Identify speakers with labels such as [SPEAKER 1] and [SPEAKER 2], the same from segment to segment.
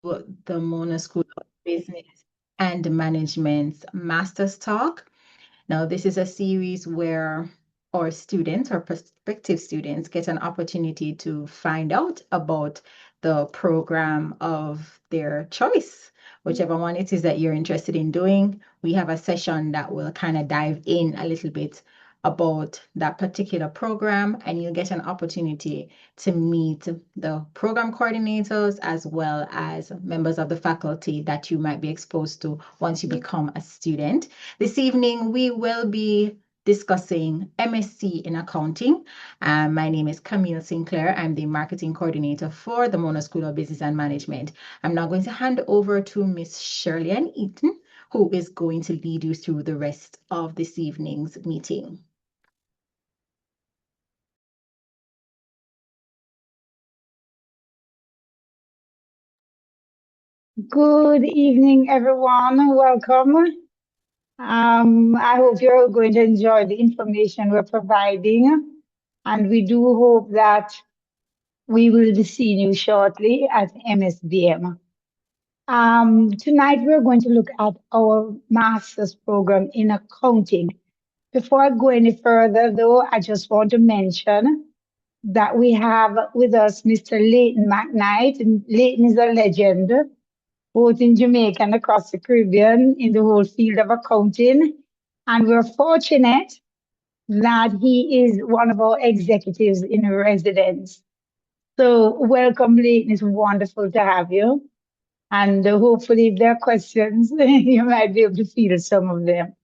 [SPEAKER 1] the Mona School of Business and Management's Masters Talk. Now, this is a series where our students or prospective students get an opportunity to find out about the program of their choice, whichever one it is that you're interested in doing. We have a session that will kind of dive in a little bit about that particular program, and you'll get an opportunity to meet the program coordinators as well as members of the faculty that you might be exposed to once you become a student. This evening, we will be discussing MSc in accounting. My name is Camille Sinclair. I'm the marketing coordinator for the Mona School of Business and Management. I'm now going to hand over to Miss Shirley Ann Eaton, who is going to lead you through the rest of this evening's meeting.
[SPEAKER 2] Good evening, everyone. Welcome. I hope you're going to enjoy the information we're providing, and we do hope that we will be seeing you shortly at MSBM. Tonight, we're going to look at our master's program in accounting. Before I go any further, though, I just want to mention that we have with us Mr. Leighton McKnight, and Leighton is a legend both in Jamaica and across the Caribbean in the whole field of accounting. And we're fortunate that he is one of our executives in residence. So welcome, Leighton. It's wonderful to have you. And hopefully if there are questions, you might be able to field some of them.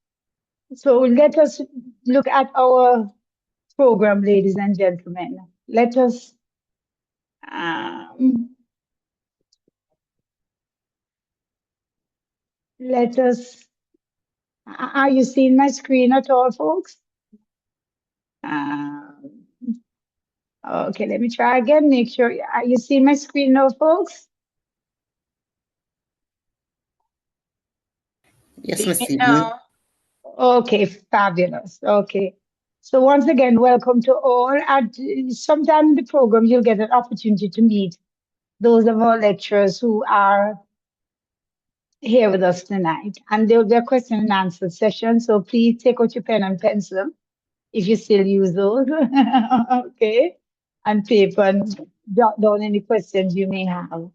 [SPEAKER 2] So let us look at our program, ladies and gentlemen. Let us are you seeing my screen at all, folks? Okay, let me try again. Make sure you see my screen now, folks.
[SPEAKER 3] Yes, Miss
[SPEAKER 1] now.
[SPEAKER 2] Okay, fabulous. Okay. So once again, welcome to all. At sometime in the program, you'll get an opportunity to meet those of our lecturers who are here with us tonight. And there will be a question and answer session. So please take out your pen and pencil if you still use those. Okay. And paper and jot down any questions you may have.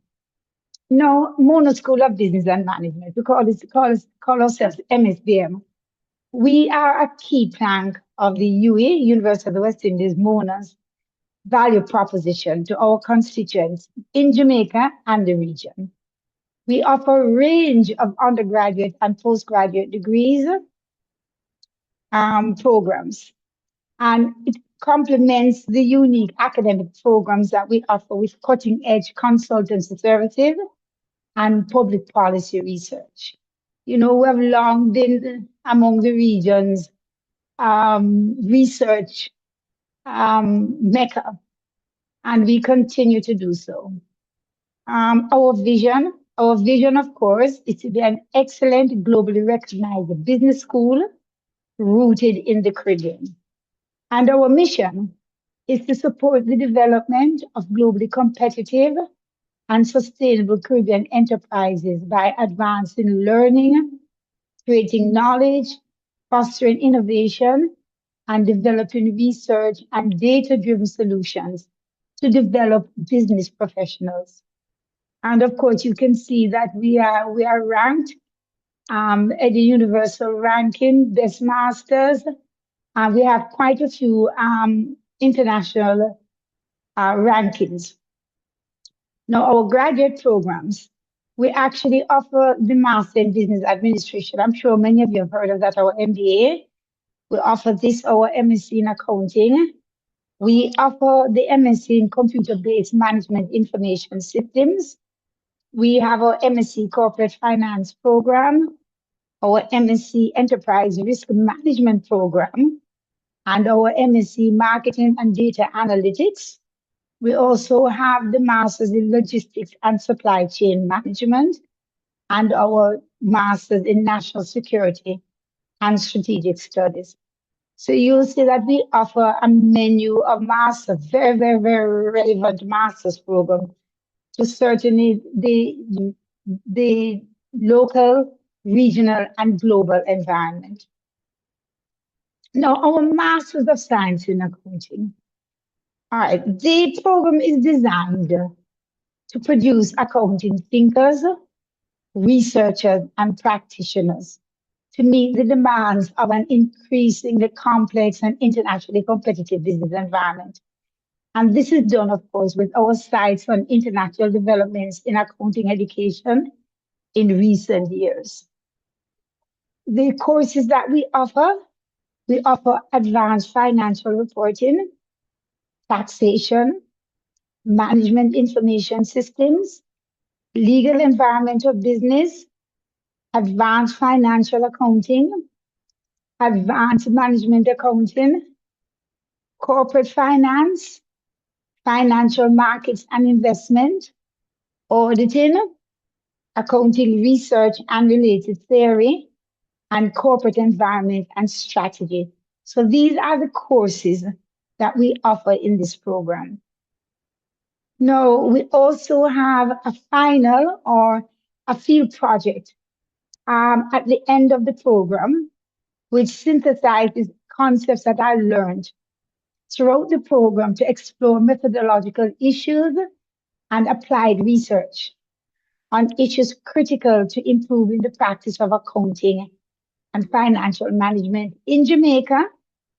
[SPEAKER 2] No, Mona School of Business and Management. We call ourselves MSBM. We are a key plank of the UAE, University of the West Indies, Mona's value proposition to our constituents in Jamaica and the region. We offer a range of undergraduate and postgraduate degrees programs, and it complements the unique academic programs that we offer with cutting-edge consultancy services and public policy research. You know, we have long been among the region's research mecca, and we continue to do so. Our vision, of course, is to be an excellent, globally recognized business school rooted in the Caribbean. And our mission is to support the development of globally competitive and sustainable Caribbean enterprises by advancing learning, creating knowledge, fostering innovation, and developing research and data-driven solutions to develop business professionals. And of course, you can see that we are ranked at the universal ranking, best masters. We have quite a few international rankings. Now, our graduate programs, we actually offer the Master in Business Administration. I'm sure many of you have heard of that, our MBA. We offer this, our MSc in Accounting. We offer the MSc in Computer-Based Management Information Systems. We have our MSc Corporate Finance Program, our MSc Enterprise Risk Management Program, and our MSc Marketing and Data Analytics. We also have the Masters in Logistics and Supply Chain Management and our Masters in National Security and Strategic Studies. So you'll see that we offer a menu of masters, very, very, very relevant master's program to certainly the local, regional, and global environment. Now, our Masters of Science in Accounting. All right, the program is designed to produce accounting thinkers, researchers, and practitioners to meet the demands of an increasingly complex and internationally competitive business environment. And this is done, of course, with our sights on international developments in accounting education in recent years. The courses that we offer advanced financial reporting, taxation, management information systems, legal environment of business, advanced financial accounting, advanced management accounting, corporate finance, financial markets and investment, auditing, accounting research and related theory, and corporate environment and strategy. So these are the courses that we offer in this program. Now, we also have a final or a field project at the end of the program, which synthesizes concepts that I learned throughout the program to explore methodological issues and applied research on issues critical to improving the practice of accounting and financial management in Jamaica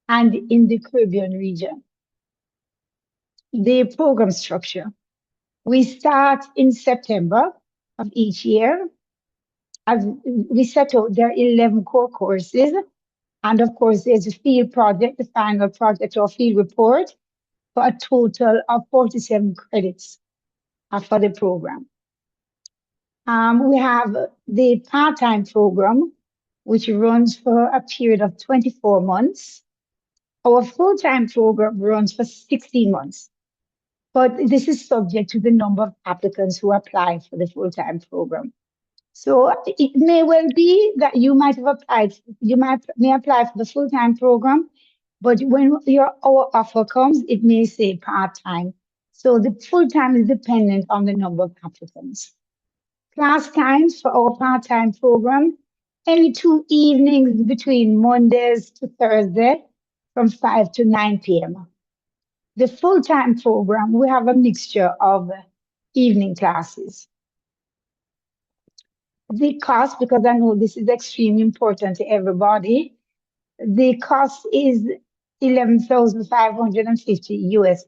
[SPEAKER 2] and in the Caribbean region. The program structure. We start in September of each year. As we set out, there are 11 core courses. And of course, there's a field project, the final project or field report, for a total of 47 credits for the program. We have the part-time program, which runs for a period of 24 months. Our full-time program runs for 16 months, but this is subject to the number of applicants who apply for the full-time program. So it may well be that you might have applied, may apply for the full-time program, but when our offer comes, it may say part-time. So the full-time is dependent on the number of applicants. Class times for our part-time program, any 2 evenings between Mondays to Thursday from 5 to 9 p.m. The full-time program, we have a mixture of evening classes. The cost, because I know this is extremely important to everybody, the cost is $11,550 US.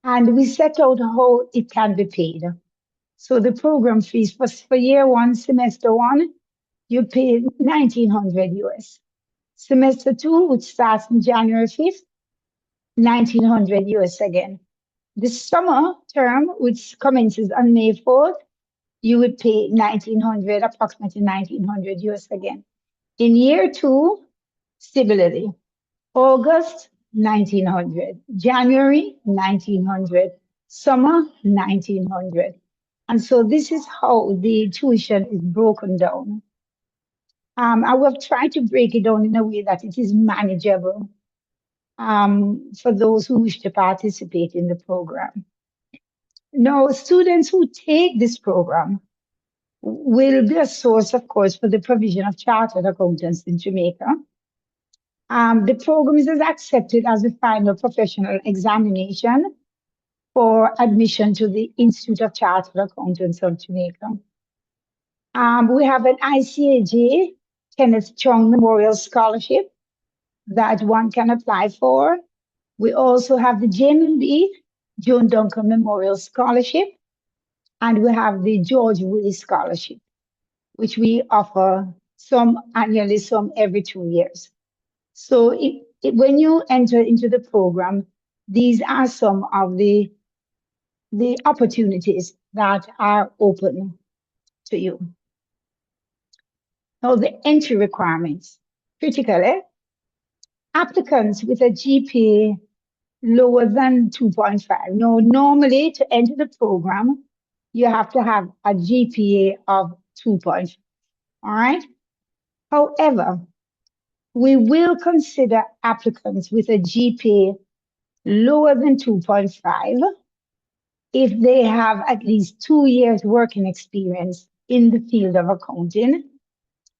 [SPEAKER 2] And we set out how it can be paid. So the program fees for year one, semester one, you pay 1,900 US. Semester two, which starts on January 5th, 1,900 US again. The summer term, which commences on May 4th, you would pay 1,900, approximately 1,900 US again. In year two, similarly, August, 1,900, January, 1,900, summer, 1,900. And so this is how the tuition is broken down. I will try to break it down in a way that it is manageable for those who wish to participate in the program. Now, students who take this program will be a source, of course, for the provision of chartered accountants in Jamaica. The program is accepted as the final professional examination for admission to the Institute of Chartered Accountants of Jamaica. We have an ICAJ Kenneth Chung Memorial Scholarship that one can apply for. We also have the JMB Joan Duncan Memorial Scholarship, and we have the George Willis Scholarship, which we offer some annually, some every 2 years. So when you enter into the program, these are some of the opportunities that are open to you. Now, the entry requirements. Critically, applicants with a GPA lower than 2.5. Now, normally to enter the program, you have to have a GPA of 2.5. All right? However, we will consider applicants with a GPA lower than 2.5 if they have at least 2 years working experience in the field of accounting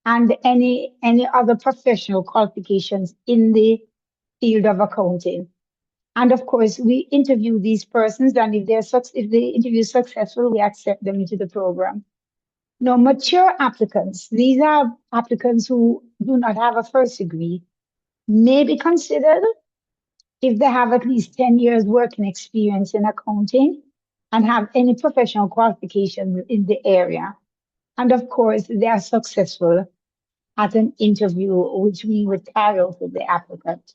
[SPEAKER 2] and any other professional qualifications in the field of accounting. And of course, we interview these persons, and if the interview is successful, we accept them into the program. Now, mature applicants, these are applicants who do not have a first degree, may be considered if they have at least 10 years working experience in accounting and have any professional qualification in the area. And of course, they are successful at an interview, which we would carry out with the applicant.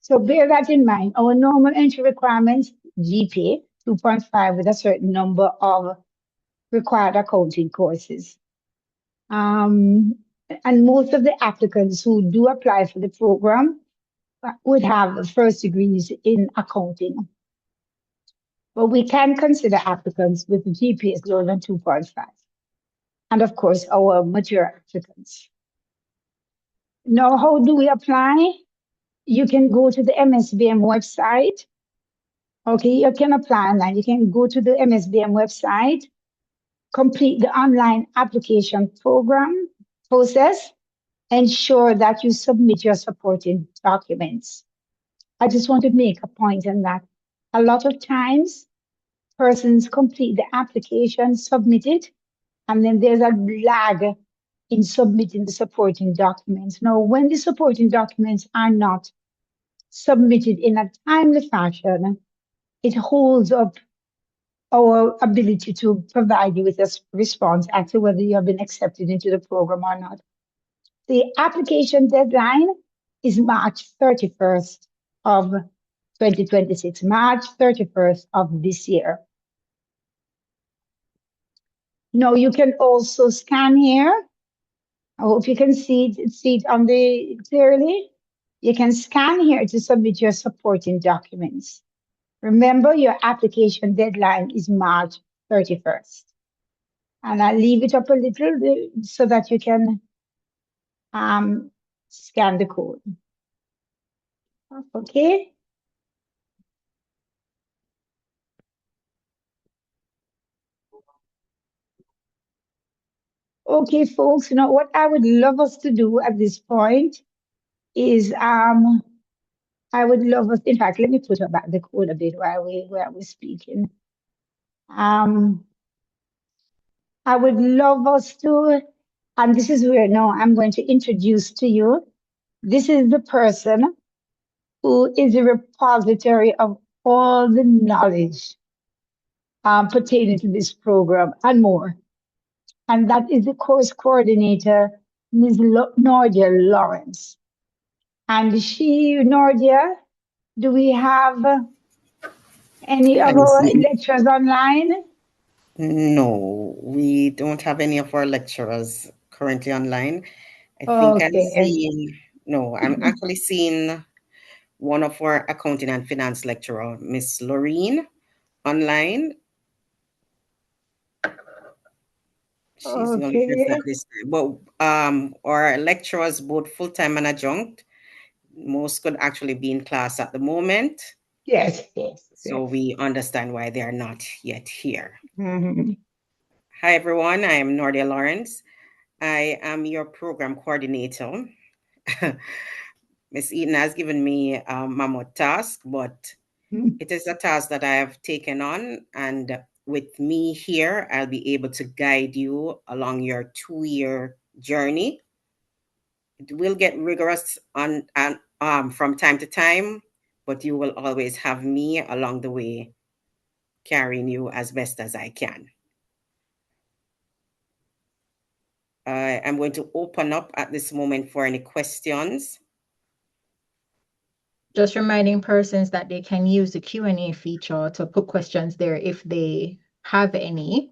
[SPEAKER 2] So bear that in mind. Our normal entry requirements, GPA 2.5 with a certain number of required accounting courses. And most of the applicants who do apply for the program would have first degrees in accounting. But we can consider applicants with GPAs lower than 2.5. And of course, our mature applicants. Now, how do we apply? You can go to the MSBM website. Okay, you can apply online. You can go to the MSBM website, complete the online application program process, ensure that you submit your supporting documents. I just want to make a point on that. A lot of times, persons complete the application, submit it, and then there's a lag in submitting the supporting documents. Now, when the supporting documents are not submitted in a timely fashion, it holds up our ability to provide you with a response as to whether you have been accepted into the program or not. The application deadline is March 31st of 2026, March 31st of this year. Now you can also scan here. I hope you can see it on the clearly. You can scan here to submit your supporting documents. Remember, your application deadline is March 31st. And I'll leave it up a little so that you can scan the code. Okay. Okay, folks, you know what I would love us to do at this point is I would love us, in fact, let me put back the code a bit while we're speaking. I would love us to, and this is where now I'm going to introduce to you. This is the person who is a repository of all the knowledge pertaining to this program and more. And that is the course coordinator, Ms. Nordia Lawrence. And Nordia, do we have any of our lecturers online?
[SPEAKER 3] No, we don't have any of our lecturers currently online. I think I'm seeing, no, I'm actually seeing one of our accounting and finance lecturer, Miss Loreen, online. She's the only person at this time. But our lecturers, both full-time and adjunct, most could actually be in class at the moment.
[SPEAKER 2] Yes.
[SPEAKER 3] So we understand why they are not yet here.
[SPEAKER 2] Mm-hmm.
[SPEAKER 3] Hi, everyone. I am Nordia Lawrence. I am your program coordinator. Ms. Eaton has given me a mammoth task, but it is a task that I have taken on. And with me here, I'll be able to guide you along your 2-year journey. It will get rigorous from time to time, but you will always have me along the way, carrying you as best as I can. I'm going to open up at this moment for any questions.
[SPEAKER 1] Just reminding persons that they can use the Q&A feature to put questions there if they have any.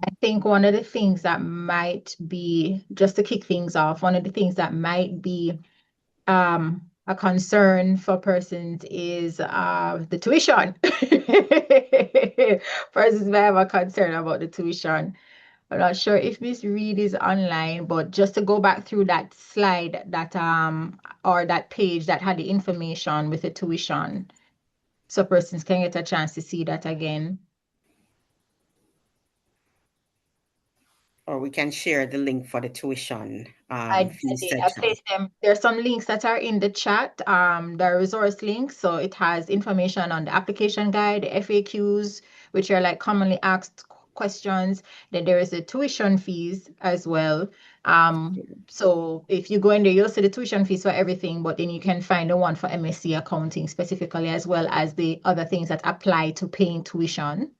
[SPEAKER 1] I think one of the things that might be, just to kick things off, one of the things that might be a concern for persons is the tuition. Persons may have a concern about the tuition. I'm not sure if Miss Reed is online, but just to go back through that slide that or that page that had the information with the tuition, so persons can get a chance to see that again.
[SPEAKER 3] Or we can share the link for the tuition
[SPEAKER 1] I
[SPEAKER 3] fee
[SPEAKER 1] did. I
[SPEAKER 3] section.
[SPEAKER 1] placed them. There's some links that are in the chat. The resource links. So it has information on the application guide, the FAQs, which are like commonly asked questions. Then there is the tuition fees as well. So if you go in there, you'll see the tuition fees for everything, but then you can find the one for MSc accounting specifically, as well as the other things that apply to paying tuition.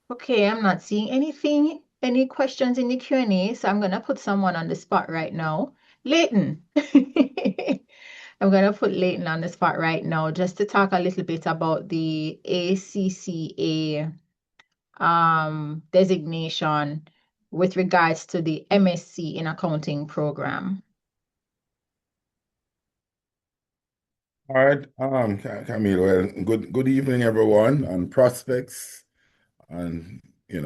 [SPEAKER 1] Okay, I'm not seeing any questions in the Q&A, so I'm gonna put someone on the spot right now. Leighton. I'm gonna put Leighton on the spot right now just to talk a little bit about the ACCA designation with regards to the MSc in accounting program.
[SPEAKER 4] All right, Camille, well, good evening, everyone, and prospects and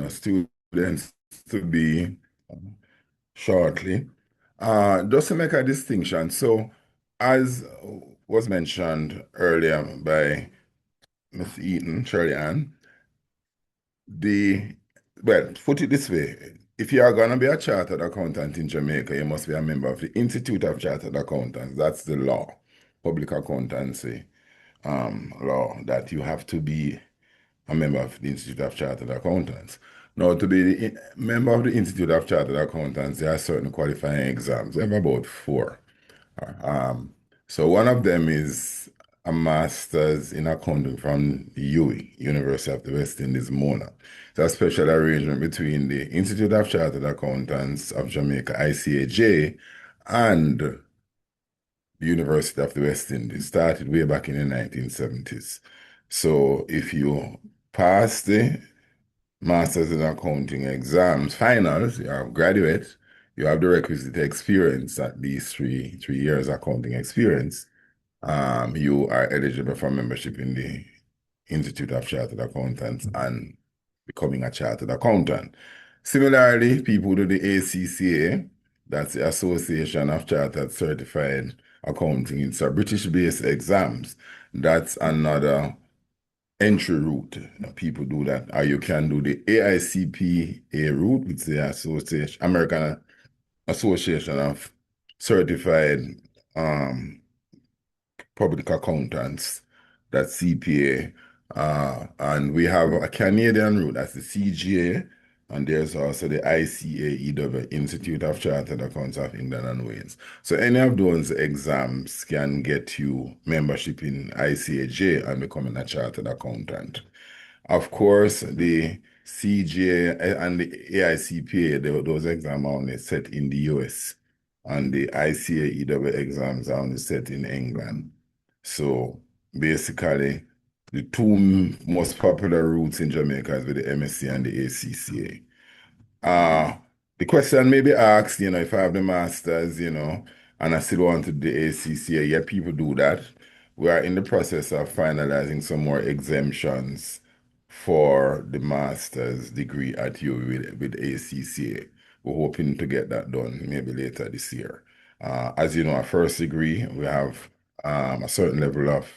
[SPEAKER 4] students to be shortly. Just to make a distinction, so as was mentioned earlier by Ms. Eaton, Shirley Ann, put it this way, if you are going to be a chartered accountant in Jamaica, you must be a member of the Institute of Chartered Accountants. That's the law, public accountancy law, that you have to be a member of the Institute of Chartered Accountants. Now, to be a member of the Institute of Chartered Accountants, there are certain qualifying exams. There are about 4. So one of them is a master's in accounting from UWI, University of the West Indies, Mona. It's a special arrangement between the Institute of Chartered Accountants of Jamaica, ICAJ, and the University of the West Indies. Started way back in the 1970s. So if you pass the Masters in Accounting exams, finals, you are graduate, you have the requisite experience, at least three years accounting experience, you are eligible for membership in the Institute of Chartered Accountants and becoming a chartered accountant. Similarly, people do the ACCA, that's the Association of Chartered Certified Accounting. It's a British-based exams. That's another entry route. People do that. Or you can do the AICPA route, which is the American Association of Certified Public Accountants, that's CPA. And we have a Canadian route, that's the CGA, and there's also the ICAEW, Institute of Chartered Accountants of England and Wales. So any of those exams can get you membership in ICAJ and becoming a chartered accountant. Of course, the CGA and the AICPA, those exams are only set in the US, and the ICAEW exams are only set in England. So basically, the 2 most popular routes in Jamaica is with the MSc and the ACCA. The question may be asked, if I have the masters, and I still want to do the ACCA. Yeah, people do that. We are in the process of finalizing some more exemptions for the master's degree at UWI with ACCA. We're hoping to get that done maybe later this year. As you know, our first degree, we have a certain level of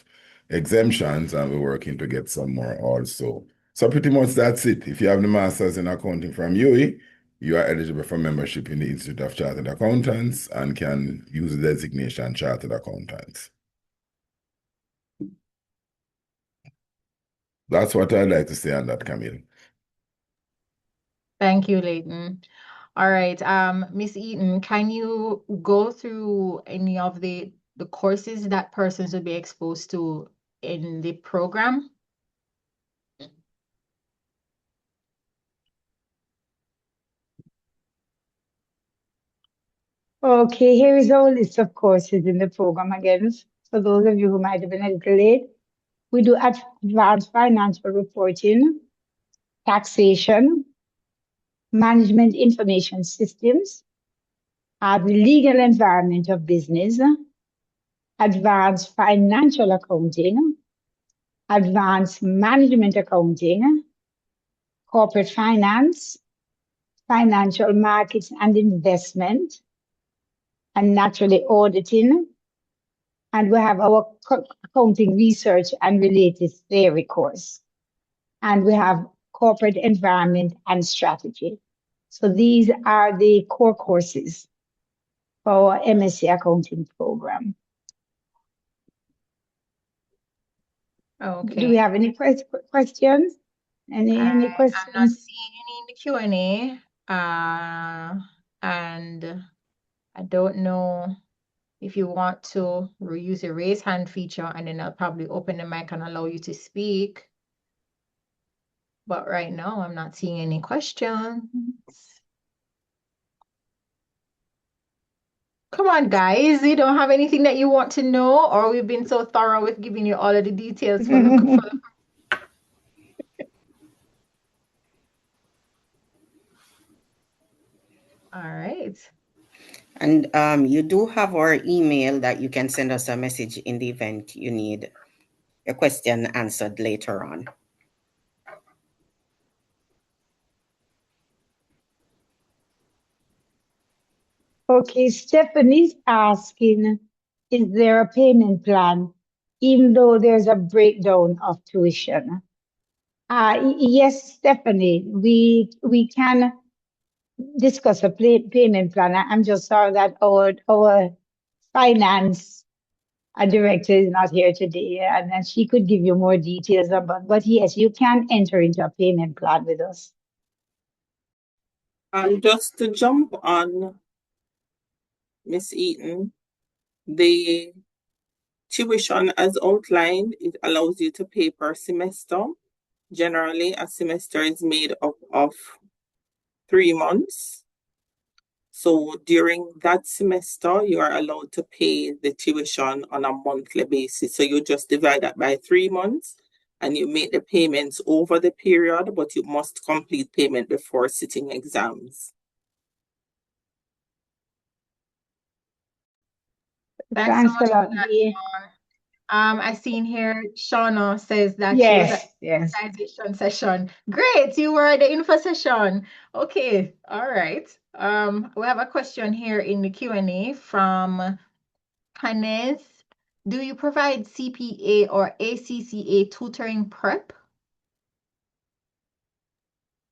[SPEAKER 4] exemptions, and we're working to get some more also. So pretty much that's it. If you have the master's in accounting from UWI, you are eligible for membership in the Institute of Chartered Accountants and can use the designation Chartered Accountants. That's what I'd like to say on that, Camille.
[SPEAKER 1] Thank you, Leighton. All right, Miss Eaton, can you go through any of the courses that persons will be exposed to in the program?
[SPEAKER 2] Okay, here is our list of courses in the program again. For those of you who might have been a little late, we do advanced financial reporting, taxation, management information systems, the legal environment of business, advanced financial accounting, advanced management accounting, corporate finance, financial markets and investment, and naturally auditing. And we have our accounting research and related theory course. And we have corporate environment and strategy. So these are the core courses for our MSc accounting program.
[SPEAKER 1] Okay.
[SPEAKER 2] Do we have any questions? Any
[SPEAKER 1] I'm not
[SPEAKER 2] questions?
[SPEAKER 1] seeing any in the Q&A. And I don't know if you want to use the raise hand feature, and then I'll probably open the mic and allow you to speak. But right now, I'm not seeing any questions. Come on, guys. You don't have anything that you want to know, or we've been so thorough with giving you all of the details for the All right.
[SPEAKER 3] And you do have our email that you can send us a message in the event you need a question answered later on.
[SPEAKER 2] Okay, Stephanie's asking, is there a payment plan, even though there's a breakdown of tuition? Yes, Stephanie, we can discuss a payment plan. I'm just sorry that our finance director is not here today, and then she could give you more details about. But yes, you can enter into a payment plan with us.
[SPEAKER 5] And just to jump on Miss Eaton, the tuition as outlined, it allows you to pay per semester. Generally, a semester is made up of 3 months. So during that semester, you are allowed to pay the tuition on a monthly basis. So you just divide that by 3 months and you make the payments over the period, but you must complete payment before sitting exams.
[SPEAKER 1] Thanks so much
[SPEAKER 2] a lot.
[SPEAKER 1] for that, Dawn. I seen here Shauna says that she was at
[SPEAKER 2] Yes.
[SPEAKER 1] the organization session. Great, you were at the info session. Okay, all right. We have a question here in the Q&A from Kenneth. Do you provide CPA or ACCA tutoring prep?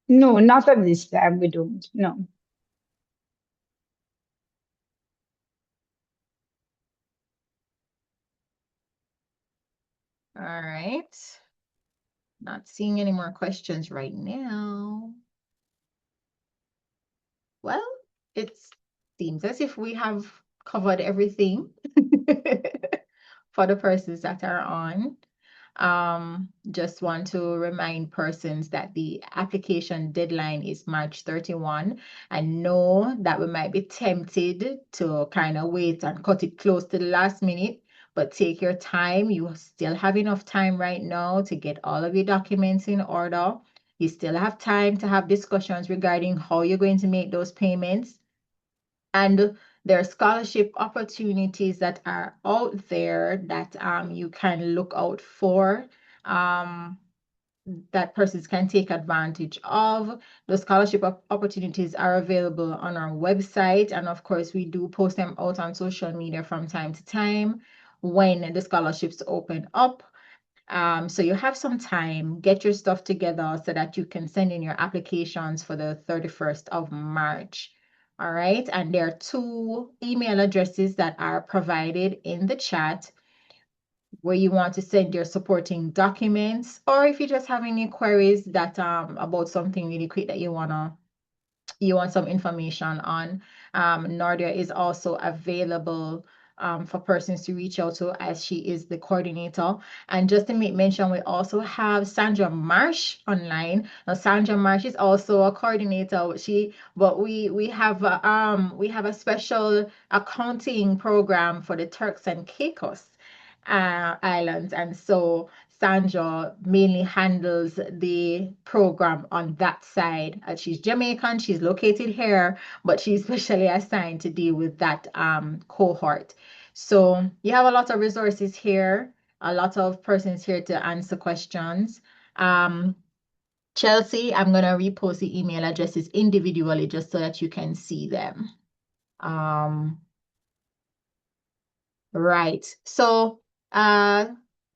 [SPEAKER 2] No, not at this time. We don't. No.
[SPEAKER 1] All right. Not seeing any more questions right now. Well, it seems as if we have covered everything for the persons that are on. Just want to remind persons that the application deadline is March 31. I know that we might be tempted to kind of wait and cut it close to the last minute, but take your time. You still have enough time right now to get all of your documents in order. You still have time to have discussions regarding how you're going to make those payments. And there are scholarship opportunities that are out there that you can look out for, that persons can take advantage of. The scholarship opportunities are available on our website. And of course, we do post them out on social media from time to time when the scholarships open up. So you have some time, get your stuff together so that you can send in your applications for the 31st of March. All right. And there are 2 email addresses that are provided in the chat where you want to send your supporting documents, or if you just have any queries that about something really quick that you want some information on. Nordia is also available for persons to reach out to, as she is the coordinator. And just to make mention, we also have Sandra Marsh online. Now, Sandra Marsh is also a coordinator. We have a special accounting program for the Turks and Caicos Islands, and so Sandra mainly handles the program on that side. She's Jamaican, she's located here, but she's specially assigned to deal with that cohort. So you have a lot of resources here, a lot of persons here to answer questions. Chelsea, I'm going to repost the email addresses individually just so that you can see them. Right. So,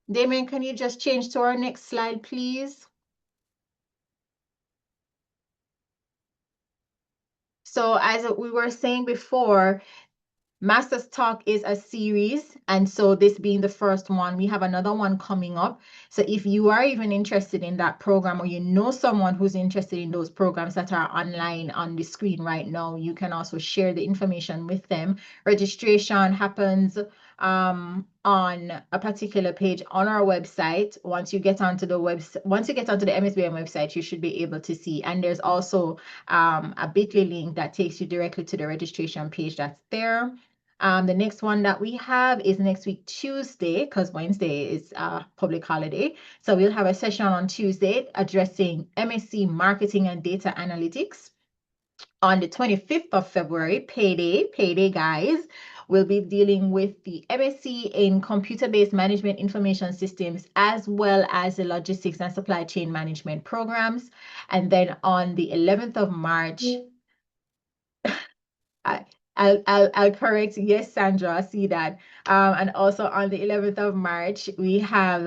[SPEAKER 1] Damien, can you just change to our next slide, please? So, as we were saying before, Masters Talk is a series, and so this being the first one, we have another one coming up. So if you are even interested in that program, or you know someone who's interested in those programs that are online on the screen right now, you can also share the information with them. Registration happens on a particular page on our website. Once you get onto the MSBM website, you should be able to see. And there's also a bit.ly link that takes you directly to the registration page that's there. The next one that we have is next week, Tuesday, because Wednesday is a public holiday. So we'll have a session on Tuesday addressing MSc Marketing and Data Analytics. On the 25th of February, payday guys, we'll be dealing with the MSc in Computer-Based Management Information Systems, as well as the Logistics and Supply Chain Management programs. And then on the 11th of March, I'll correct. Yes, Sandra, I see that. And also on the 11th of March, we have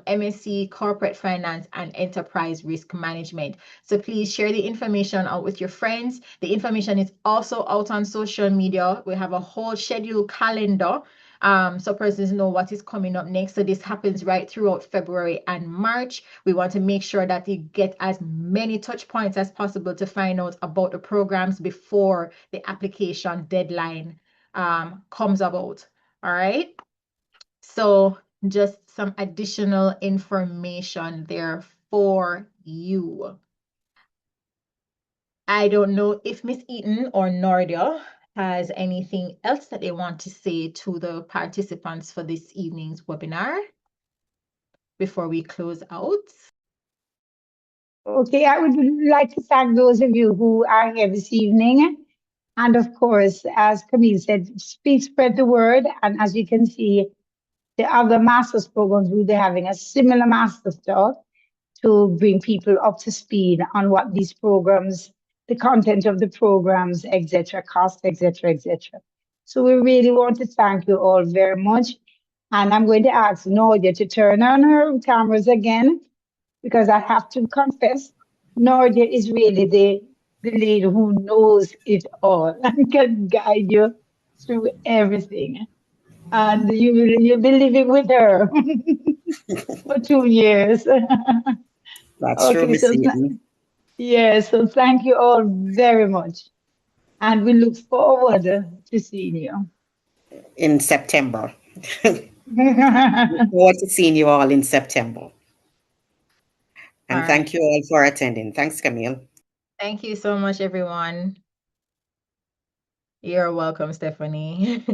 [SPEAKER 1] MSc Corporate Finance and Enterprise Risk Management. So please share the information out with your friends. The information is also out on social media. We have a whole schedule calendar. So persons know what is coming up next. So this happens right throughout February and March. We want to make sure that you get as many touch points as possible to find out about the programs before the application deadline comes about. All right. So just some additional information there for you. I don't know if Miss Eaton or Nordia has anything else that they want to say to the participants for this evening's webinar before we close out.
[SPEAKER 2] Okay, I would like to thank those of you who are here this evening. And of course, as Camille said, please spread the word. And as you can see, the other master's programs will be having a similar master's talk to bring people up to speed on what these programs, the content of the programs, etc., cost, etc., etc. So we really want to thank you all very much. And I'm going to ask Nordia to turn on her cameras again, because I have to confess, Nordia is really the lady who knows it all and can guide you through everything. And you'll be living with her for 2 years.
[SPEAKER 3] That's true,
[SPEAKER 2] Okay,
[SPEAKER 3] Miss Eaton.
[SPEAKER 2] so thank you all very much. And we look forward to seeing you.
[SPEAKER 3] In September. Look forward to seeing you all in September. And thank you all for attending. Thanks, Camille.
[SPEAKER 1] Thank you so much, everyone. You're welcome, Stephanie.